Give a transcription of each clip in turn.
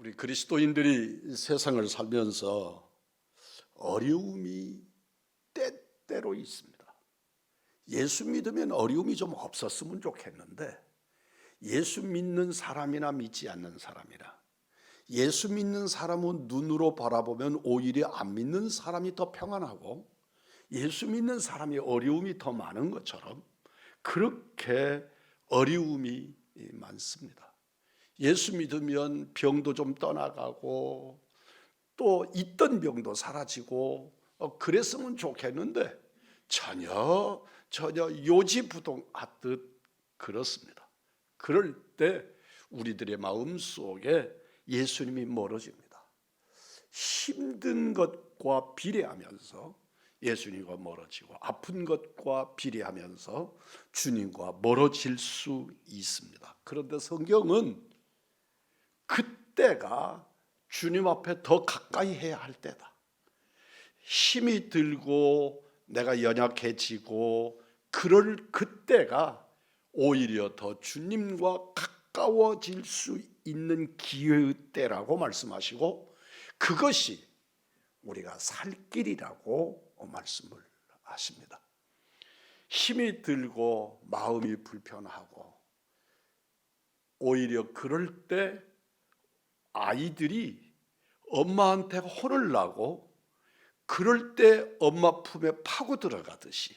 우리 그리스도인들이 세상을 살면서 어려움이 때때로 있습니다. 예수 믿으면 어려움이 좀 없었으면 좋겠는데, 예수 믿는 사람이나 믿지 않는 사람이나, 예수 믿는 사람은 눈으로 바라보면 오히려 안 믿는 사람이 더 평안하고, 예수 믿는 사람이 어려움이 더 많은 것처럼 그렇게 어려움이 많습니다. 예수 믿으면 병도 좀 떠나가고 또 있던 병도 사라지고 그랬으면 좋겠는데 전혀 요지부동하듯 그렇습니다. 그럴 때 우리들의 마음 속에 예수님이 멀어집니다. 힘든 것과 비례하면서 예수님과 멀어지고, 아픈 것과 비례하면서 주님과 멀어질 수 있습니다. 그런데 성경은 그때가 주님 앞에 더 가까이 해야 할 때다, 힘이 들고 내가 연약해지고 그럴 그때가 오히려 더 주님과 가까워질 수 있는 기회의 때라고 말씀하시고, 그것이 우리가 살 길이라고 말씀을 하십니다. 힘이 들고 마음이 불편하고 오히려 그럴 때 아이들이 엄마한테 혼을 나고 그럴 때 엄마 품에 파고 들어가듯이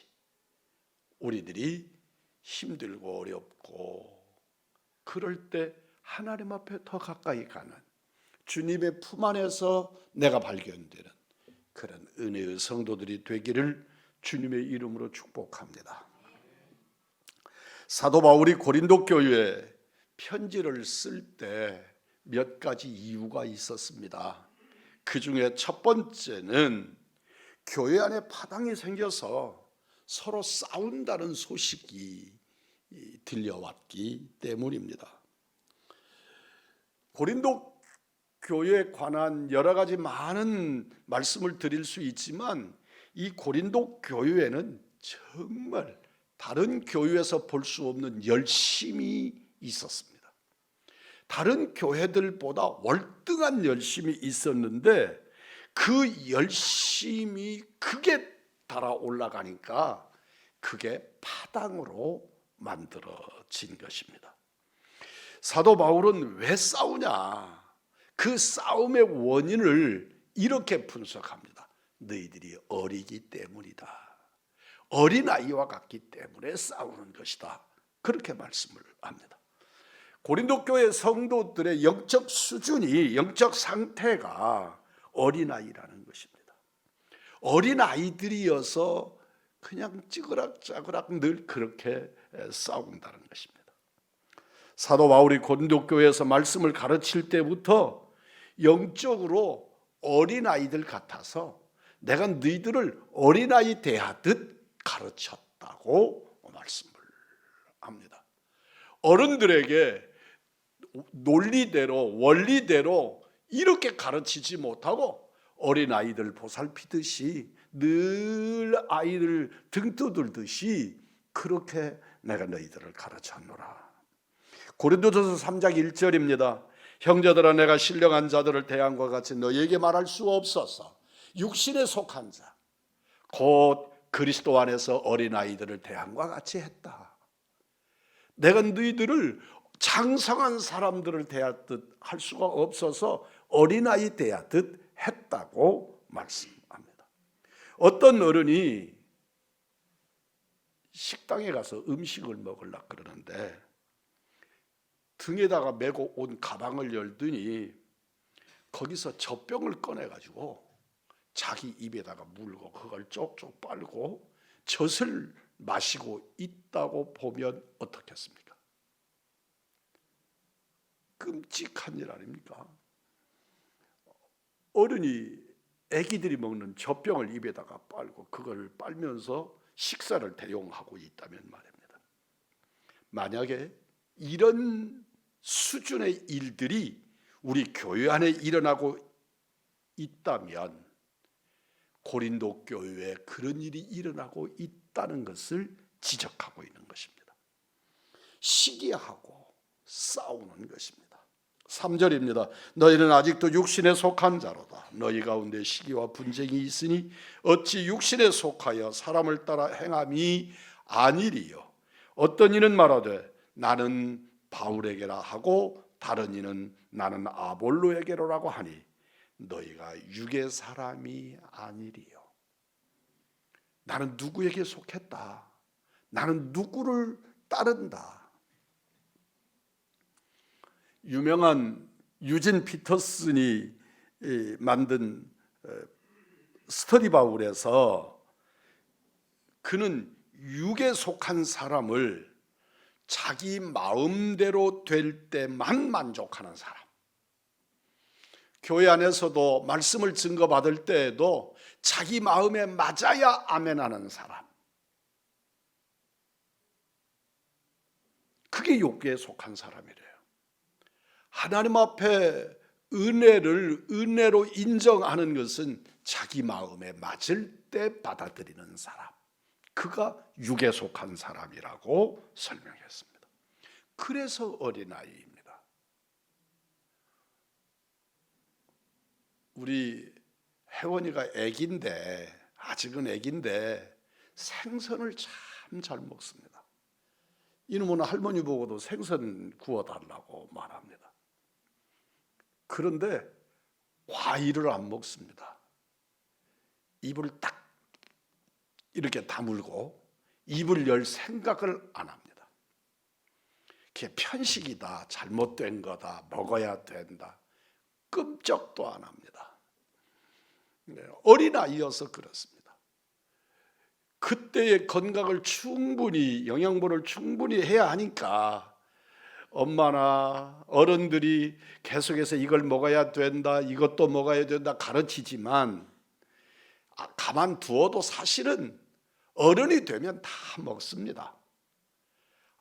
우리들이 힘들고 어렵고 그럴 때 하나님 앞에 더 가까이 가는, 주님의 품 안에서 내가 발견되는 그런 은혜의 성도들이 되기를 주님의 이름으로 축복합니다. 사도 바울이 고린도 교회에 편지를 쓸 때 몇 가지 이유가 있었습니다. 그 중에 첫 번째는 교회 안에 파당이 생겨서 서로 싸운다는 소식이 들려왔기 때문입니다. 고린도 교회에 관한 여러 가지 많은 말씀을 드릴 수 있지만, 이 고린도 교회에는 정말 다른 교회에서 볼 수 없는 열심이 있었습니다. 다른 교회들보다 월등한 열심이 있었는데 그 열심이 크게 달아 올라가니까 그게 파당으로 만들어진 것입니다. 사도 바울은 왜 싸우냐? 그 싸움의 원인을 이렇게 분석합니다. 너희들이 어리기 때문이다. 어린아이와 같기 때문에 싸우는 것이다. 그렇게 말씀을 합니다. 고린도 교회 성도들의 영적 수준이, 영적 상태가 어린아이라는 것입니다. 어린아이들이어서 그냥 찌그락짜그락 늘 그렇게 싸운다는 것입니다. 사도 바울이 고린도 교회에서 말씀을 가르칠 때부터 영적으로 어린아이들 같아서 내가 너희들을 어린아이 대하듯 가르쳤다고 말씀을 합니다. 어른들에게 논리대로 원리대로 이렇게 가르치지 못하고 어린아이들 보살피듯이 늘 아이를 등 두들듯이 그렇게 내가 너희들을 가르쳤노라. 고린도전서 3장 1절입니다. 형제들아, 내가 신령한 자들을 대함과 같이 너희에게 말할 수 없어서 육신에 속한 자 곧 그리스도 안에서 어린아이들을 대함과 같이 했다. 내가 너희들을 장성한 사람들을 대하듯 할 수가 없어서 어린아이 대하듯 했다고 말씀합니다. 어떤 어른이 식당에 가서 음식을 먹으려고 그러는데 등에다가 메고 온 가방을 열더니 거기서 젖병을 꺼내가지고 자기 입에다가 물고 그걸 쪽쪽 빨고 젖을 마시고 있다고 보면 어떻겠습니까? 끔찍한 일 아닙니까? 어른이 아기들이 먹는 젖병을 입에다가 빨고 그걸 빨면서 식사를 대용하고 있다면 말입니다. 만약에 이런 수준의 일들이 우리 교회 안에 일어나고 있다면 고린도 교회에 그런 일이 일어나고 있다는 것을 지적하고 있는 것입니다. 시기하고 싸우는 것입니다. 3절입니다. 너희는 아직도 육신에 속한 자로다. 너희 가운데 시기와 분쟁이 있으니 어찌 육신에 속하여 사람을 따라 행함이 아니리요. 어떤 이는 말하되 나는 바울에게라 하고 다른 이는 나는 아볼로에게로라고 하니 너희가 육의 사람이 아니리요. 나는 누구에게 속했다. 나는 누구를 따른다. 유명한 유진 피터슨이 만든 스터디 바울에서 그는 육에 속한 사람을 자기 마음대로 될 때만 만족하는 사람, 교회 안에서도 말씀을 증거받을 때에도 자기 마음에 맞아야 아멘하는 사람, 그게 육에 속한 사람이래요. 하나님 앞에 은혜로 인정하는 것은 자기 마음에 맞을 때 받아들이는 사람, 그가 육에 속한 사람이라고 설명했습니다. 그래서 어린아이입니다. 우리 혜원이가 아직은 애기인데 생선을 참 잘 먹습니다. 이놈은 할머니 보고도 생선 구워달라고 말합니다. 그런데 과일을 안 먹습니다. 입을 딱 이렇게 다물고 입을 열 생각을 안 합니다. 그게 편식이다, 잘못된 거다, 먹어야 된다, 끔찍도 안 합니다. 어린아이여서 그렇습니다. 그때의 건강을 영양분을 충분히 해야 하니까 엄마나 어른들이 계속해서 이걸 먹어야 된다, 이것도 먹어야 된다 가르치지만 가만 두어도 사실은 어른이 되면 다 먹습니다.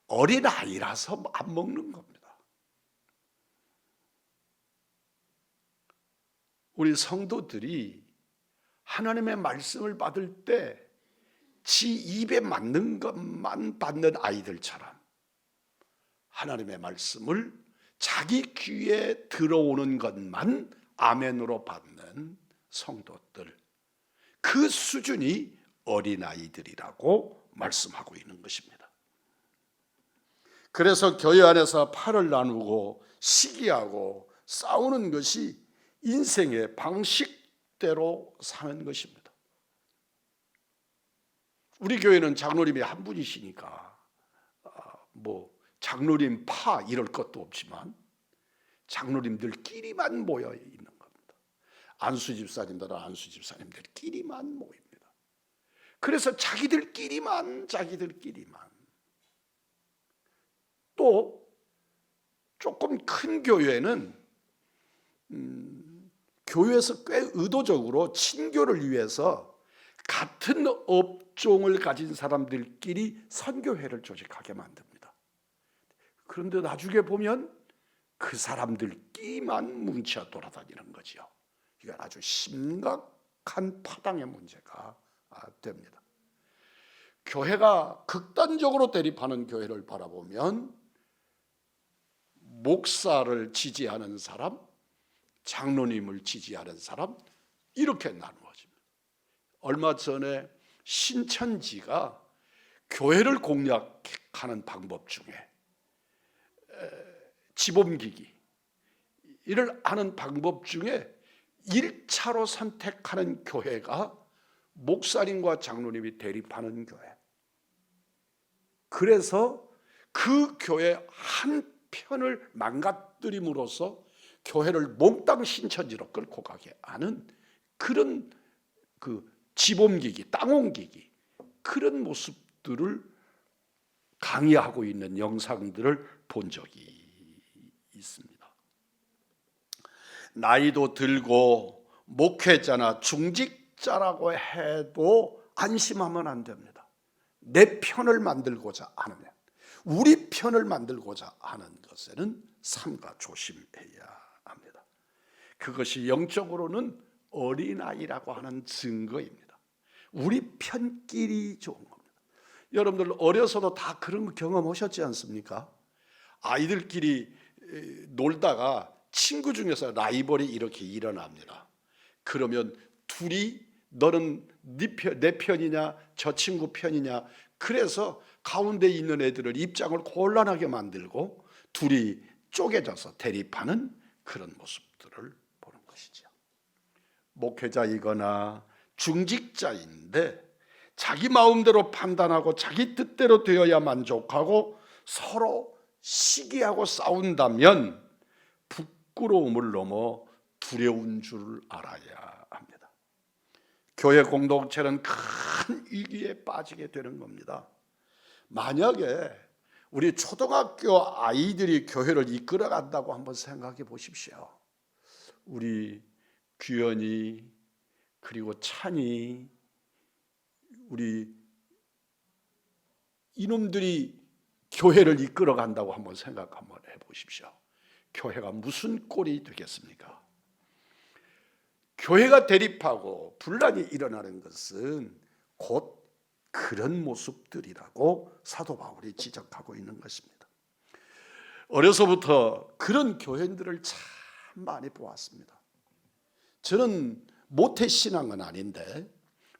어린아이라서 안 먹는 겁니다. 우리 성도들이 하나님의 말씀을 받을 때 지 입에 맞는 것만 받는 아이들처럼 하나님의 말씀을 자기 귀에 들어오는 것만 아멘으로 받는 성도들, 그 수준이 어린아이들이라고 말씀하고 있는 것입니다. 그래서 교회 안에서 팔을 나누고 시기하고 싸우는 것이 인생의 방식대로 사는 것입니다. 우리 교회는 장로님이 한 분이시니까 장로님 파 이럴 것도 없지만 장로님들끼리만 모여 있는 겁니다. 안수 집사님들은 안수 집사님들끼리만 모입니다. 그래서 자기들끼리만 또 조금 큰 교회는 교회에서 꽤 의도적으로 친교를 위해서 같은 업종을 가진 사람들끼리 선교회를 조직하게 만듭니다. 그런데 나중에 보면 그 사람들끼리만 뭉쳐 돌아다니는 거죠. 이건 아주 심각한 파당의 문제가 됩니다. 교회가 극단적으로 대립하는 교회를 바라보면 목사를 지지하는 사람, 장로님을 지지하는 사람, 이렇게 나누어집니다. 얼마 전에 신천지가 교회를 공략하는 방법 중에 지범기기 이를 하는 방법 중에 1차로 선택하는 교회가 목사님과 장로님이 대립하는 교회. 그래서 그 교회 한 편을 망가뜨림으로써 교회를 몽땅 신천지로 끌고 가게 하는 그런 지범기기, 땅 옮기기, 그런 모습들을 강의하고 있는 영상들을 본 적이 있습니다. 나이도 들고 목회자나 중직자라고 해도 안심하면 안 됩니다. 내 편을 만들고자 하는, 우리 편을 만들고자 하는 것에는 삼가 조심해야 합니다. 그것이 영적으로는 어린아이라고 하는 증거입니다. 우리 편끼리 좋은 겁니다. 여러분들 어려서도 다 그런 경험하셨지 않습니까? 아이들끼리 놀다가 친구 중에서 라이벌이 이렇게 일어납니다. 그러면 둘이 너는 내 편이냐 저 친구 편이냐, 그래서 가운데 있는 애들을 입장을 곤란하게 만들고 둘이 쪼개져서 대립하는 그런 모습들을 보는 것이죠. 목회자이거나 중직자인데 자기 마음대로 판단하고 자기 뜻대로 되어야 만족하고 서로 시기하고 싸운다면 부끄러움을 넘어 두려운 줄 알아야 합니다. 교회 공동체는 큰 위기에 빠지게 되는 겁니다. 만약에 우리 초등학교 아이들이 교회를 이끌어 간다고 한번 생각해 보십시오. 우리 규현이, 그리고 찬이, 우리 이놈들이 교회를 이끌어 간다고 한번 생각 한번 해 보십시오. 교회가 무슨 꼴이 되겠습니까? 교회가 대립하고 분란이 일어나는 것은 곧 그런 모습들이라고 사도 바울이 지적하고 있는 것입니다. 어려서부터 그런 교회들을 참 많이 보았습니다. 저는 모태신앙은 아닌데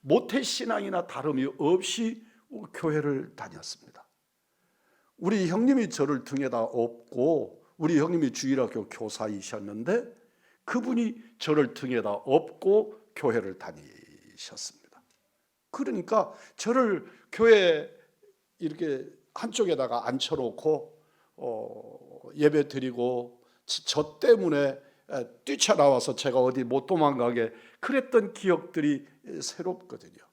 모태신앙이나 다름이 없이 교회를 다녔습니다. 우리 형님이 저를 등에다 업고, 우리 형님이 주일학교 교사이셨는데 그분이 저를 등에다 업고 교회를 다니셨습니다. 그러니까 저를 교회 이렇게 한쪽에다가 앉혀놓고 예배 드리고 저 때문에 뛰쳐나와서 제가 어디 못 도망가게 그랬던 기억들이 새롭거든요.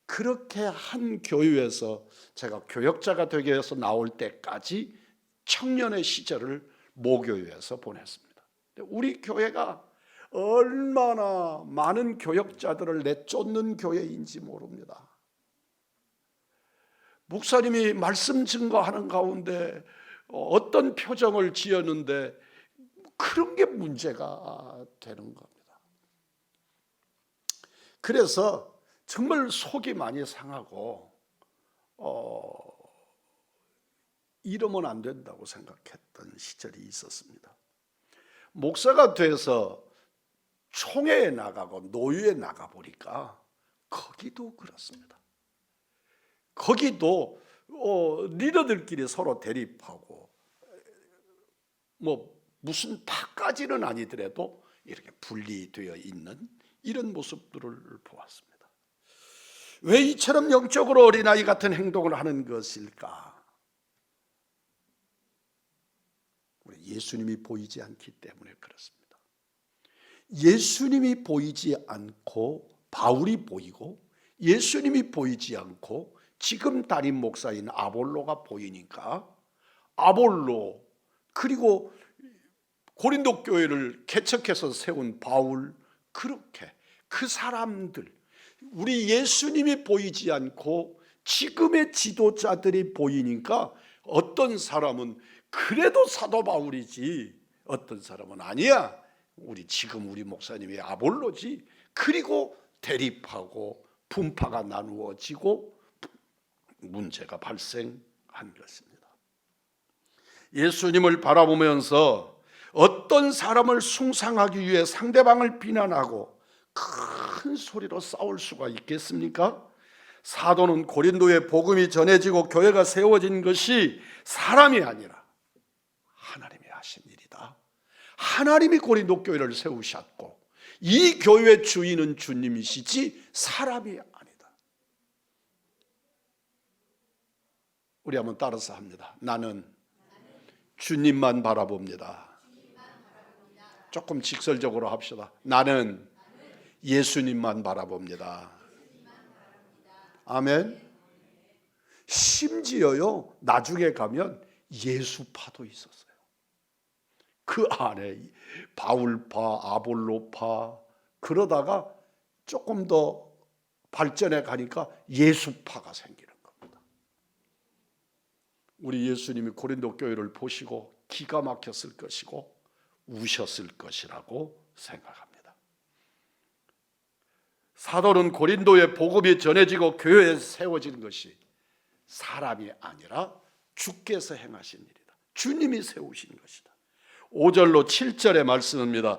그렇게 한 교회에서 제가 교역자가 되기 위해서 나올 때까지 청년의 시절을 모교회에서 보냈습니다. 우리 교회가 얼마나 많은 교역자들을 내쫓는 교회인지 모릅니다. 목사님이 말씀 증거하는 가운데 어떤 표정을 지었는데 그런 게 문제가 되는 겁니다. 그래서 정말 속이 많이 상하고 이러면 안 된다고 생각했던 시절이 있었습니다. 목사가 돼서 총회에 나가고 노유에 나가보니까 거기도 그렇습니다. 거기도 리더들끼리 서로 대립하고 뭐 무슨 파까지는 아니더라도 이렇게 분리되어 있는 이런 모습들을 보았습니다. 왜 이처럼 영적으로 어린아이 같은 행동을 하는 것일까? 우리 예수님이 보이지 않기 때문에 그렇습니다. 예수님이 보이지 않고 바울이 보이고, 예수님이 보이지 않고 지금 담임 목사인 아볼로가 보이니까 아볼로, 그리고 고린도 교회를 개척해서 세운 바울, 그렇게 그 사람들, 우리 예수님이 보이지 않고 지금의 지도자들이 보이니까 어떤 사람은 그래도 사도 바울이지, 어떤 사람은 아니야, 우리 목사님이 아볼로지. 그리고 대립하고 분파가 나누어지고 문제가 발생한 것입니다. 예수님을 바라보면서 어떤 사람을 숭상하기 위해 상대방을 비난하고 큰 소리로 싸울 수가 있겠습니까? 사도는 고린도에 복음이 전해지고 교회가 세워진 것이 사람이 아니라 하나님이 하신 일이다. 하나님이 고린도 교회를 세우셨고 이 교회의 주인은 주님이시지 사람이 아니다. 우리 한번 따라서 합니다. 나는 주님만 바라봅니다. 조금 직설적으로 합시다. 나는 예수님만 바라봅니다. 아멘. 심지어요, 나중에 가면 예수파도 있었어요. 그 안에 바울파, 아볼로파, 그러다가 조금 더 발전해 가니까 예수파가 생기는 겁니다. 우리 예수님이 고린도 교회를 보시고 기가 막혔을 것이고 우셨을 것이라고 생각합니다. 사도는 고린도에 복음이 전해지고 교회에 세워진 것이 사람이 아니라 주께서 행하신 일이다. 주님이 세우신 것이다. 5절로 7절의 말씀입니다.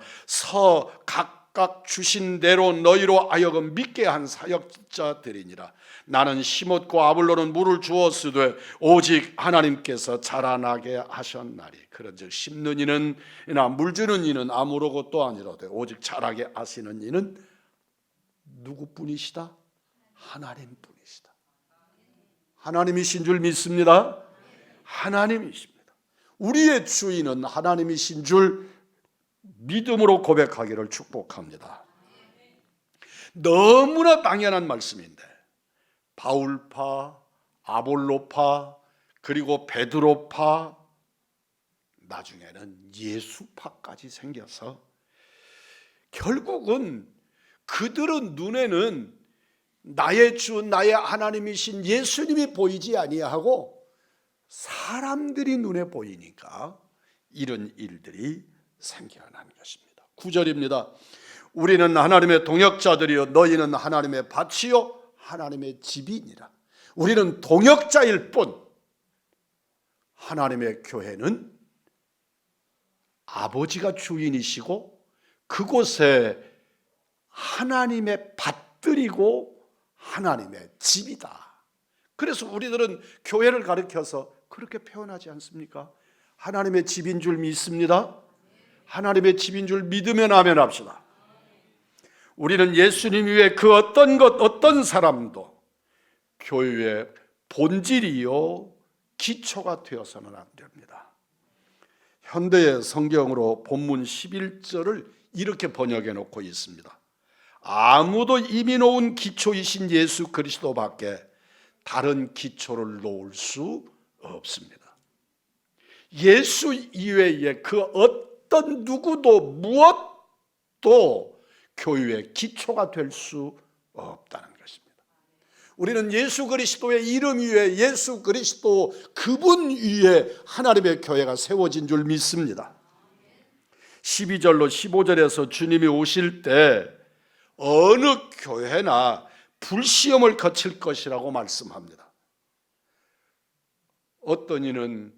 각각 주신 대로 너희로 하여금 믿게 한 사역자들이니라. 나는 심었고 아볼로는 물을 주었으되 오직 하나님께서 자라나게 하셨나니. 그런즉 심는 이는 물 주는 이는 아무것도 아니로되 오직 자라게 하시는 이는 누구뿐이시다? 하나님뿐이시다. 하나님이신 줄 믿습니다. 하나님이십니다. 우리의 주인은 하나님이신 줄 믿음으로 고백하기를 축복합니다. 너무나 당연한 말씀인데 바울파, 아볼로파, 그리고 베드로파, 나중에는 예수파까지 생겨서 결국은 그들은 눈에는 나의 주, 나의 하나님이신 예수님이 보이지 아니하고 사람들이 눈에 보이니까 이런 일들이 생겨난 것입니다. 9절입니다. 우리는 하나님의 동역자들이요 너희는 하나님의 밭이요 하나님의 집이니라. 우리는 동역자일 뿐 하나님의 교회는 아버지가 주인이시고 그곳에 하나님의 밭들이고 하나님의 집이다. 그래서 우리들은 교회를 가리켜서 그렇게 표현하지 않습니까? 하나님의 집인 줄 믿습니다. 하나님의 집인 줄 믿으면 아멘합시다. 우리는 예수님 위에 그 어떤 사람도 교회의 본질이요 기초가 되어서는 안 됩니다. 현대의 성경으로 본문 11절을 이렇게 번역해 놓고 있습니다. 아무도 이미 놓은 기초이신 예수 그리스도밖에 다른 기초를 놓을 수 없습니다. 예수 이외에 그 어떤 누구도 무엇도 교회의 기초가 될 수 없다는 것입니다. 우리는 예수 그리스도의 이름 위에 예수 그리스도 그분 위에 하나님의 교회가 세워진 줄 믿습니다. 12절로 15절에서 주님이 오실 때 어느 교회나 불시험을 거칠 것이라고 말씀합니다. 어떤 이는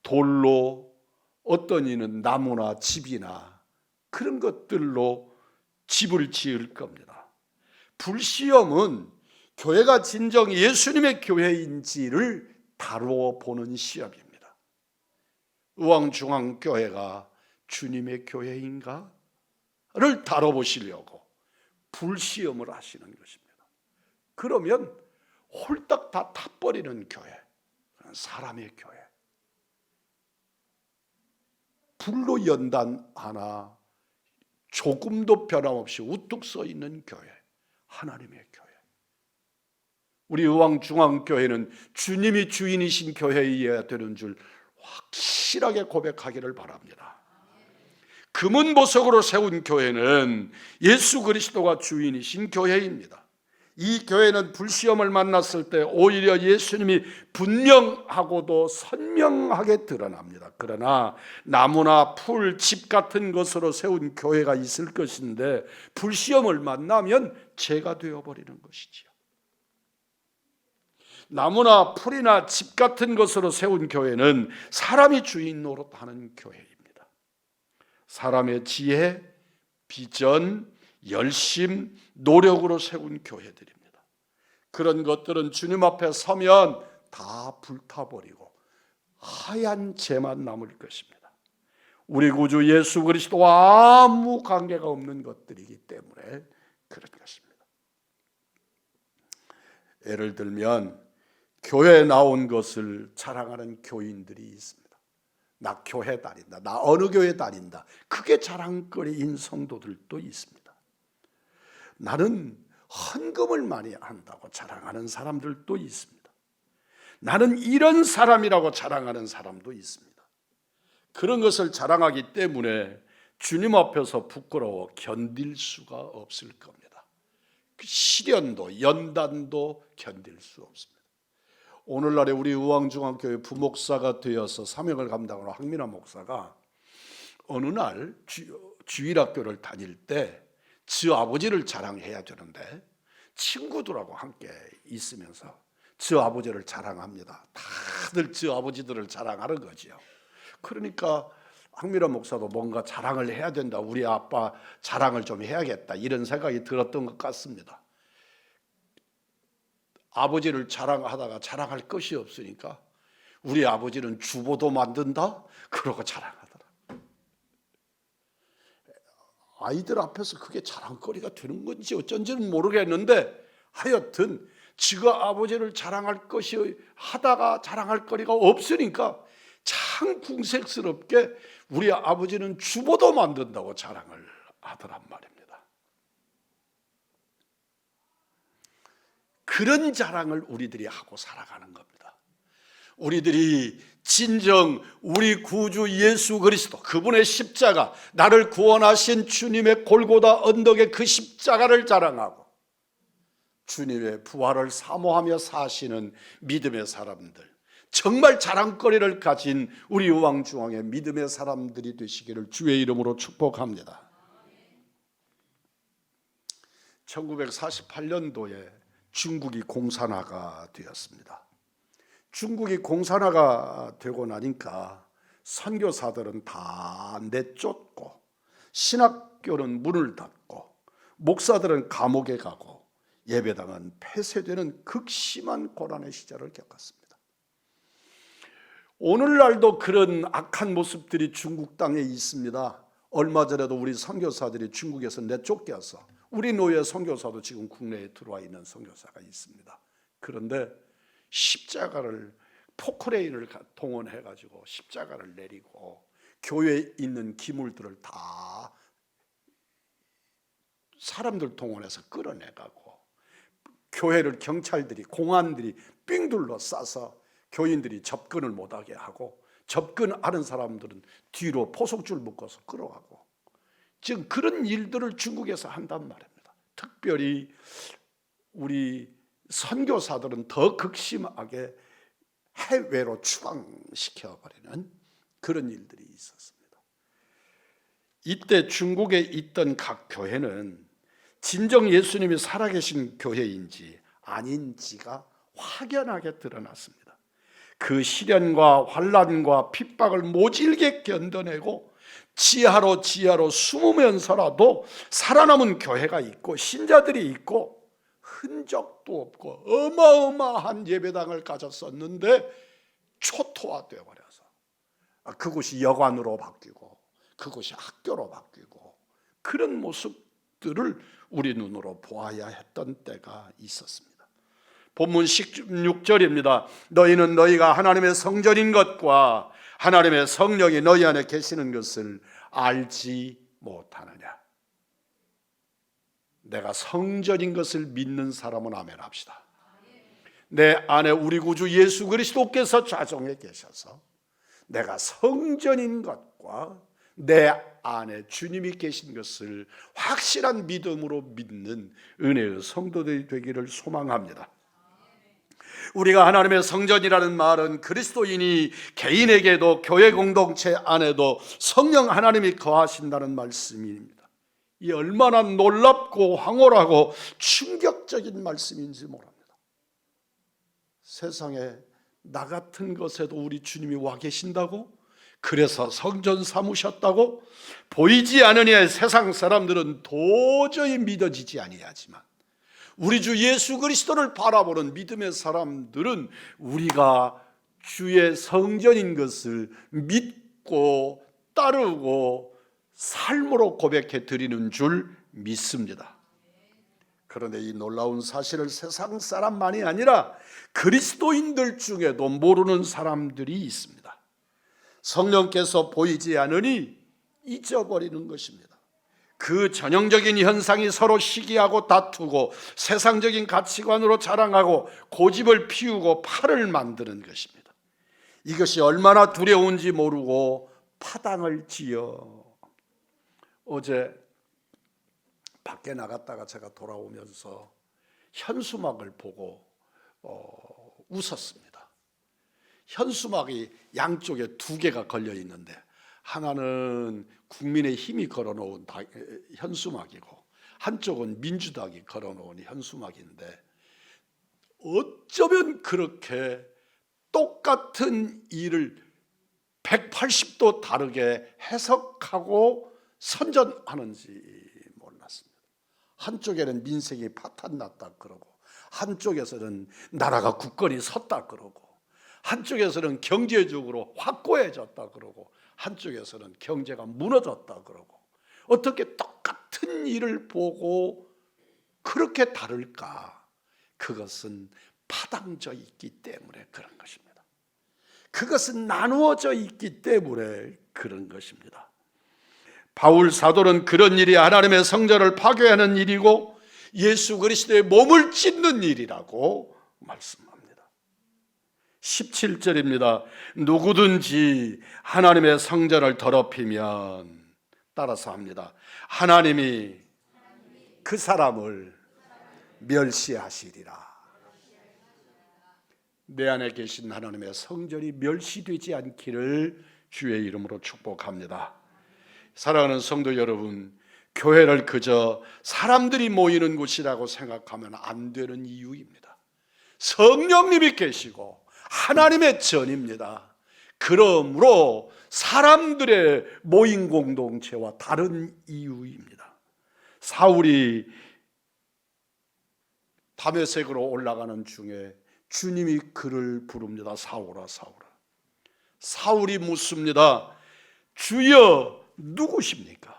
돌로, 어떤 이는 나무나 집이나 그런 것들로 집을 지을 겁니다. 불시험은 교회가 진정 예수님의 교회인지를 다루어 보는 시험입니다. 의왕중앙교회가 주님의 교회인가를 다뤄보시려고 불시험을 하시는 것입니다. 그러면 홀딱 다 타버리는 교회, 사람의 교회, 불로 연단 하나 조금도 변함없이 우뚝 서 있는 교회, 하나님의 교회. 우리 의왕중앙교회는 주님이 주인이신 교회여야 되는 줄 확실하게 고백하기를 바랍니다. 금은보석으로 세운 교회는 예수 그리스도가 주인이신 교회입니다. 이 교회는 불시험을 만났을 때 오히려 예수님이 분명하고도 선명하게 드러납니다. 그러나 나무나 풀, 집 같은 것으로 세운 교회가 있을 것인데 불시험을 만나면 죄가 되어버리는 것이지요. 나무나 풀이나 집 같은 것으로 세운 교회는 사람이 주인 노릇하는 교회입니다. 사람의 지혜, 비전, 열심, 노력으로 세운 교회들입니다. 그런 것들은 주님 앞에 서면 다 불타버리고 하얀 재만 남을 것입니다. 우리 구주 예수 그리스도와 아무 관계가 없는 것들이기 때문에 그런 것입니다. 예를 들면 교회에 나온 것을 자랑하는 교인들이 있습니다. 나 교회 다닌다, 나 어느 교회 다닌다, 그게 자랑거리인 성도들도 있습니다. 나는 헌금을 많이 한다고 자랑하는 사람들도 있습니다. 나는 이런 사람이라고 자랑하는 사람도 있습니다. 그런 것을 자랑하기 때문에 주님 앞에서 부끄러워 견딜 수가 없을 겁니다. 그 시련도 연단도 견딜 수 없습니다. 오늘날에 우리 의왕중앙교회 부목사가 되어서 사명을 감당하는 황민아 목사가 어느 날 주일학교를 다닐 때 지 아버지를 자랑해야 되는데 친구들하고 함께 있으면서 지 아버지를 자랑합니다. 다들 지 아버지들을 자랑하는 거지요. 그러니까 황미라 목사도 뭔가 자랑을 해야 된다, 우리 아빠 자랑을 좀 해야겠다, 이런 생각이 들었던 것 같습니다. 아버지를 자랑하다가 자랑할 것이 없으니까 우리 아버지는 주보도 만든다 그러고 자랑하더라. 아이들 앞에서 그게 자랑거리가 되는 건지 어쩐지는 모르겠는데, 하여튼 지가 아버지를 자랑할 것이 하다가 자랑할 거리가 없으니까 참 궁색스럽게 우리 아버지는 주보도 만든다고 자랑을 하더란 말입니다. 그런 자랑을 우리들이 하고 살아가는 겁니다. 우리들이 진정 우리 구주 예수 그리스도, 그분의 십자가, 나를 구원하신 주님의 골고다 언덕의 그 십자가를 자랑하고 주님의 부활을 사모하며 사시는 믿음의 사람들, 정말 자랑거리를 가진 우리 우왕중왕의 믿음의 사람들이 되시기를 주의 이름으로 축복합니다. 1948년도에 중국이 공산화가 되었습니다. 중국이 공산화가 되고 나니까 선교사들은 다 내쫓고, 신학교는 문을 닫고, 목사들은 감옥에 가고, 예배당은 폐쇄되는 극심한 고난의 시절을 겪었습니다. 오늘날도 그런 악한 모습들이 중국 땅에 있습니다. 얼마 전에도 우리 선교사들이 중국에서 내쫓겨서, 우리 노예 선교사도 지금 국내에 들어와 있는 선교사가 있습니다. 그런데 십자가를, 포크레인을 동원해 가지고 십자가를 내리고 교회에 있는 기물들을 다 사람들 동원해서 끌어내가고, 교회를 경찰들이, 공안들이 삥 둘러싸서 교인들이 접근을 못하게 하고, 접근하는 사람들은 뒤로 포석줄 묶어서 끌어가고, 지금 그런 일들을 중국에서 한단 말입니다. 특별히 우리 선교사들은 더 극심하게 해외로 추방시켜버리는 그런 일들이 있었습니다. 이때 중국에 있던 각 교회는 진정 예수님이 살아계신 교회인지 아닌지가 확연하게 드러났습니다. 그 시련과 환난과 핍박을 모질게 견뎌내고 지하로 숨으면서라도 살아남은 교회가 있고 신자들이 있고, 흔적도 없고 어마어마한 예배당을 가졌었는데 초토화되어 버려서 그곳이 여관으로 바뀌고 그곳이 학교로 바뀌고, 그런 모습들을 우리 눈으로 보아야 했던 때가 있었습니다. 본문 16절입니다. 너희는 너희가 하나님의 성전인 것과 하나님의 성령이 너희 안에 계시는 것을 알지 못하느냐. 내가 성전인 것을 믿는 사람은 아멘 합시다. 내 안에 우리 구주 예수 그리스도께서 좌정에 계셔서 내가 성전인 것과 내 안에 주님이 계신 것을 확실한 믿음으로 믿는 은혜의 성도들이 되기를 소망합니다. 우리가 하나님의 성전이라는 말은 그리스도인이 개인에게도 교회 공동체 안에도 성령 하나님이 거하신다는 말씀입니다. 이 얼마나 놀랍고 황홀하고 충격적인 말씀인지 모릅니다. 세상에 나 같은 것에도 우리 주님이 와 계신다고? 그래서 성전 삼으셨다고? 보이지 않으니 세상 사람들은 도저히 믿어지지 아니하지만 우리 주 예수 그리스도를 바라보는 믿음의 사람들은 우리가 주의 성전인 것을 믿고 따르고 삶으로 고백해 드리는 줄 믿습니다. 그런데 이 놀라운 사실을 세상 사람만이 아니라 그리스도인들 중에도 모르는 사람들이 있습니다. 성령께서 보이지 않으니 잊어버리는 것입니다. 그 전형적인 현상이 서로 시기하고 다투고 세상적인 가치관으로 자랑하고 고집을 피우고 팔을 만드는 것입니다. 이것이 얼마나 두려운지 모르고 파당을 지어, 어제 밖에 나갔다가 제가 돌아오면서 현수막을 보고 웃었습니다. 현수막이 양쪽에 두 개가 걸려 있는데 하나는 국민의힘이 걸어놓은 현수막이고 한쪽은 민주당이 걸어놓은 현수막인데, 어쩌면 그렇게 똑같은 일을 180도 다르게 해석하고 선전하는지 몰랐습니다. 한쪽에는 민색이 파탄났다 그러고, 한쪽에서는 나라가 굳건히 섰다 그러고, 한쪽에서는 경제적으로 확고해졌다 그러고, 한쪽에서는 경제가 무너졌다 그러고, 어떻게 똑같은 일을 보고 그렇게 다를까? 그것은 파당져 있기 때문에 그런 것입니다. 그것은 나누어져 있기 때문에 그런 것입니다. 바울 사도는 그런 일이 하나님의 성전을 파괴하는 일이고 예수 그리스도의 몸을 찢는 일이라고 말씀합니다. 17절입니다. 누구든지 하나님의 성전을 더럽히면, 따라서 합니다, 하나님이 그 사람을 멸시하시리라. 내 안에 계신 하나님의 성전이 멸시되지 않기를 주의 이름으로 축복합니다. 사랑하는 성도 여러분, 교회를 그저 사람들이 모이는 곳이라고 생각하면 안 되는 이유입니다. 성령님이 계시고 하나님의 전입니다. 그러므로 사람들의 모임 공동체와 다른 이유입니다. 사울이 다메섹으로 올라가는 중에 주님이 그를 부릅니다. 사울아, 사울아. 사울이 묻습니다. 주여, 누구십니까?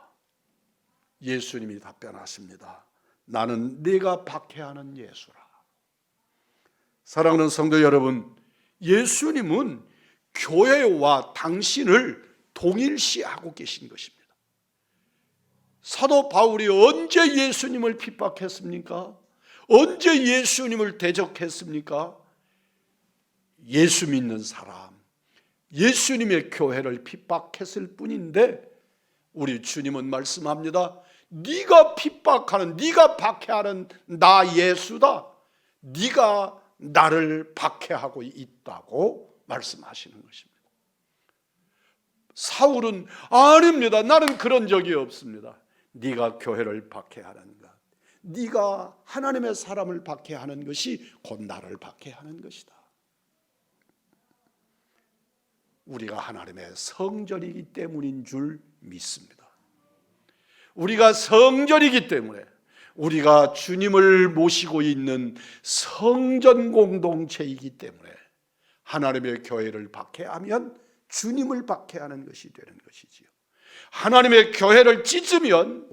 예수님이 답변하십니다. 나는 네가 박해하는 예수라. 사랑하는 성도 여러분, 예수님은 교회와 당신을 동일시하고 계신 것입니다. 사도 바울이 언제 예수님을 핍박했습니까? 언제 예수님을 대적했습니까? 예수 믿는 사람, 예수님의 교회를 핍박했을 뿐인데 우리 주님은 말씀합니다. 네가 핍박하는, 네가 박해하는 나 예수다. 네가 나를 박해하고 있다고 말씀하시는 것입니다. 사울은 아닙니다. 나는 그런 적이 없습니다. 네가 교회를 박해하는 것, 네가 하나님의 사람을 박해하는 것이 곧 나를 박해하는 것이다. 우리가 하나님의 성전이기 때문인 줄 믿습니다. 우리가 성전이기 때문에, 우리가 주님을 모시고 있는 성전 공동체이기 때문에 하나님의 교회를 박해하면 주님을 박해하는 것이 되는 것이지요. 하나님의 교회를 찢으면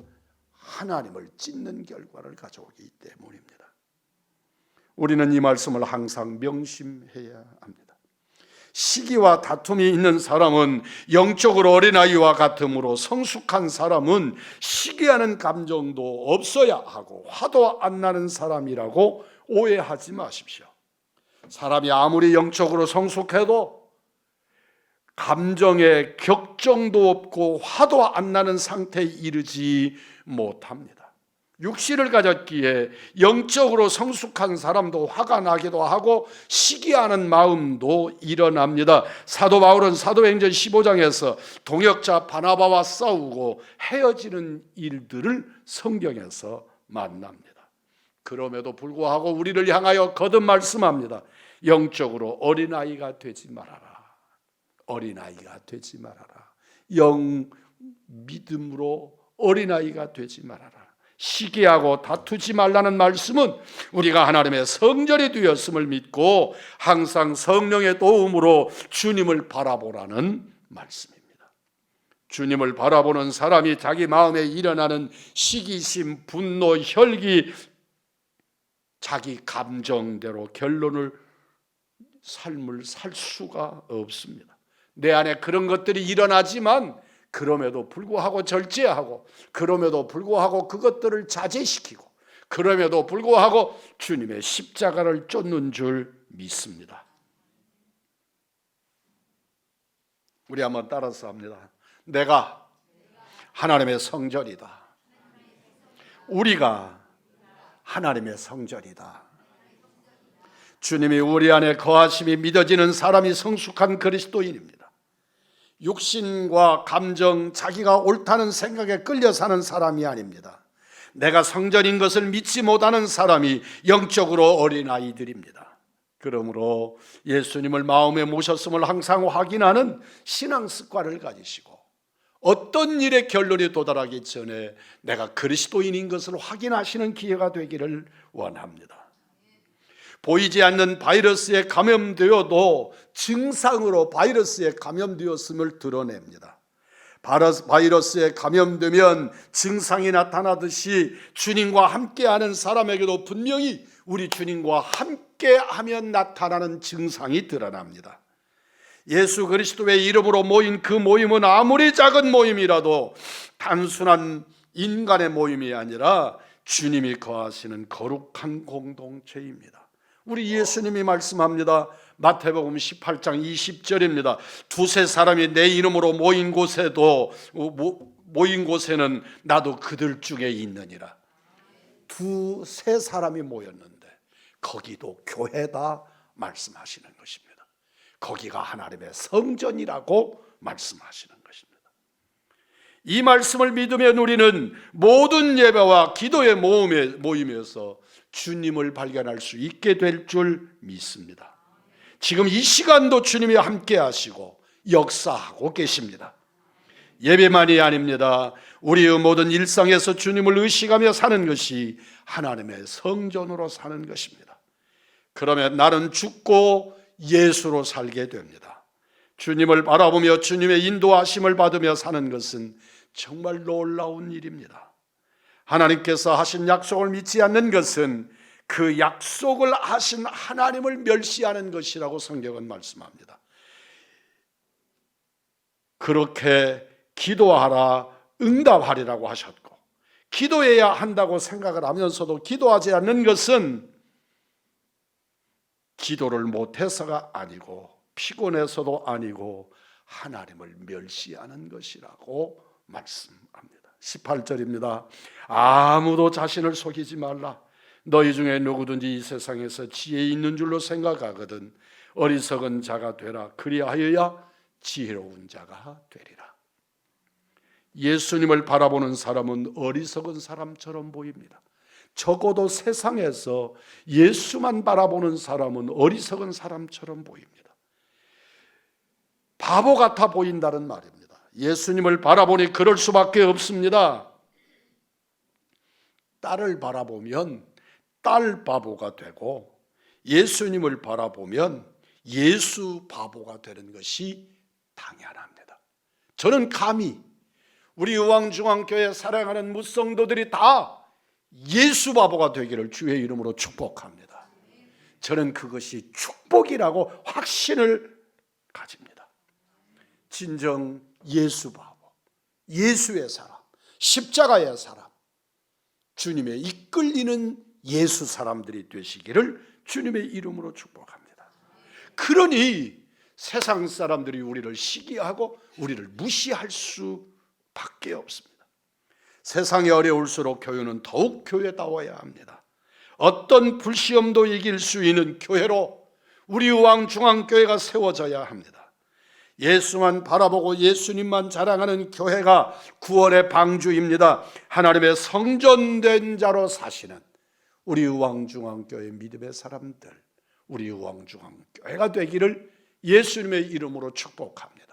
하나님을 찢는 결과를 가져오기 때문입니다. 우리는 이 말씀을 항상 명심해야 합니다. 시기와 다툼이 있는 사람은 영적으로 어린아이와 같으므로 성숙한 사람은 시기하는 감정도 없어야 하고 화도 안 나는 사람이라고 오해하지 마십시오. 사람이 아무리 영적으로 성숙해도 감정에 격정도 없고 화도 안 나는 상태에 이르지 못합니다. 육신을 가졌기에 영적으로 성숙한 사람도 화가 나기도 하고 시기하는 마음도 일어납니다. 사도 바울은 사도행전 15장에서 동역자 바나바와 싸우고 헤어지는 일들을 성경에서 만납니다. 그럼에도 불구하고 우리를 향하여 거듭 말씀합니다. 영적으로 어린아이가 되지 말아라. 어린아이가 되지 말아라. 영 믿음으로 어린아이가 되지 말아라. 시기하고 다투지 말라는 말씀은 우리가 하나님의 성전이 되었음을 믿고 항상 성령의 도움으로 주님을 바라보라는 말씀입니다. 주님을 바라보는 사람이 자기 마음에 일어나는 시기심, 분노, 혈기, 자기 감정대로 삶을 살 수가 없습니다. 내 안에 그런 것들이 일어나지만 그럼에도 불구하고 절제하고, 그럼에도 불구하고 그것들을 자제시키고, 그럼에도 불구하고 주님의 십자가를 쫓는 줄 믿습니다. 우리 한번 따라서 합니다. 내가 하나님의 성전이다. 우리가 하나님의 성전이다. 주님이 우리 안에 거하심이 믿어지는 사람이 성숙한 그리스도인입니다. 육신과 감정, 자기가 옳다는 생각에 끌려 사는 사람이 아닙니다. 내가 성전인 것을 믿지 못하는 사람이 영적으로 어린아이들입니다. 그러므로 예수님을 마음에 모셨음을 항상 확인하는 신앙 습관을 가지시고 어떤 일의 결론에 도달하기 전에 내가 그리스도인인 것을 확인하시는 기회가 되기를 원합니다. 보이지 않는 바이러스에 감염되어도 증상으로 바이러스에 감염되었음을 드러냅니다. 바이러스에 감염되면 증상이 나타나듯이 주님과 함께하는 사람에게도 분명히 우리 주님과 함께하면 나타나는 증상이 드러납니다. 예수 그리스도의 이름으로 모인 그 모임은 아무리 작은 모임이라도 단순한 인간의 모임이 아니라 주님이 거하시는 거룩한 공동체입니다. 우리 예수님이 말씀합니다. 마태복음 18장 20절입니다. 두세 사람이 내 이름으로 모인 곳에는 나도 그들 중에 있느니라. 두세 사람이 모였는데 거기도 교회다 말씀하시는 것입니다. 거기가 하나님의 성전이라고 말씀하시는 것입니다. 이 말씀을 믿으면 우리는 모든 예배와 기도의 모임에서 주님을 발견할 수 있게 될 줄 믿습니다. 지금 이 시간도 주님이 함께 하시고 역사하고 계십니다. 예배만이 아닙니다. 우리의 모든 일상에서 주님을 의식하며 사는 것이 하나님의 성전으로 사는 것입니다. 그러면 나는 죽고 예수로 살게 됩니다. 주님을 바라보며 주님의 인도하심을 받으며 사는 것은 정말 놀라운 일입니다. 하나님께서 하신 약속을 믿지 않는 것은 그 약속을 하신 하나님을 멸시하는 것이라고 성경은 말씀합니다. 그렇게 기도하라 응답하리라고 하셨고, 기도해야 한다고 생각을 하면서도 기도하지 않는 것은 기도를 못해서가 아니고 피곤해서도 아니고 하나님을 멸시하는 것이라고 말씀합니다. 18절입니다. 아무도 자신을 속이지 말라. 너희 중에 누구든지 이 세상에서 지혜 있는 줄로 생각하거든 어리석은 자가 되라. 그리하여야 지혜로운 자가 되리라. 예수님을 바라보는 사람은 어리석은 사람처럼 보입니다. 적어도 세상에서 예수만 바라보는 사람은 어리석은 사람처럼 보입니다. 바보 같아 보인다는 말입니다. 예수님을 바라보니 그럴 수밖에 없습니다. 딸을 바라보면 딸 바보가 되고 예수님을 바라보면 예수 바보가 되는 것이 당연합니다. 저는 감히 우리 의왕중앙교회 사랑하는 무성도들이 다 예수 바보가 되기를 주의 이름으로 축복합니다. 저는 그것이 축복이라고 확신을 가집니다. 진정 예수 바보, 예수의 사람, 십자가의 사람, 주님의 이끌리는 예수 사람들이 되시기를 주님의 이름으로 축복합니다. 그러니 세상 사람들이 우리를 시기하고 우리를 무시할 수밖에 없습니다. 세상이 어려울수록 교회는 더욱 교회다워야 합니다. 어떤 불시험도 이길 수 있는 교회로 우리 의왕중앙교회가 세워져야 합니다. 예수만 바라보고 예수님만 자랑하는 교회가 구원의 방주입니다. 하나님의 성전된 자로 사시는 우리 의왕중앙교회 믿음의 사람들, 우리 의왕중앙교회가 되기를 예수님의 이름으로 축복합니다.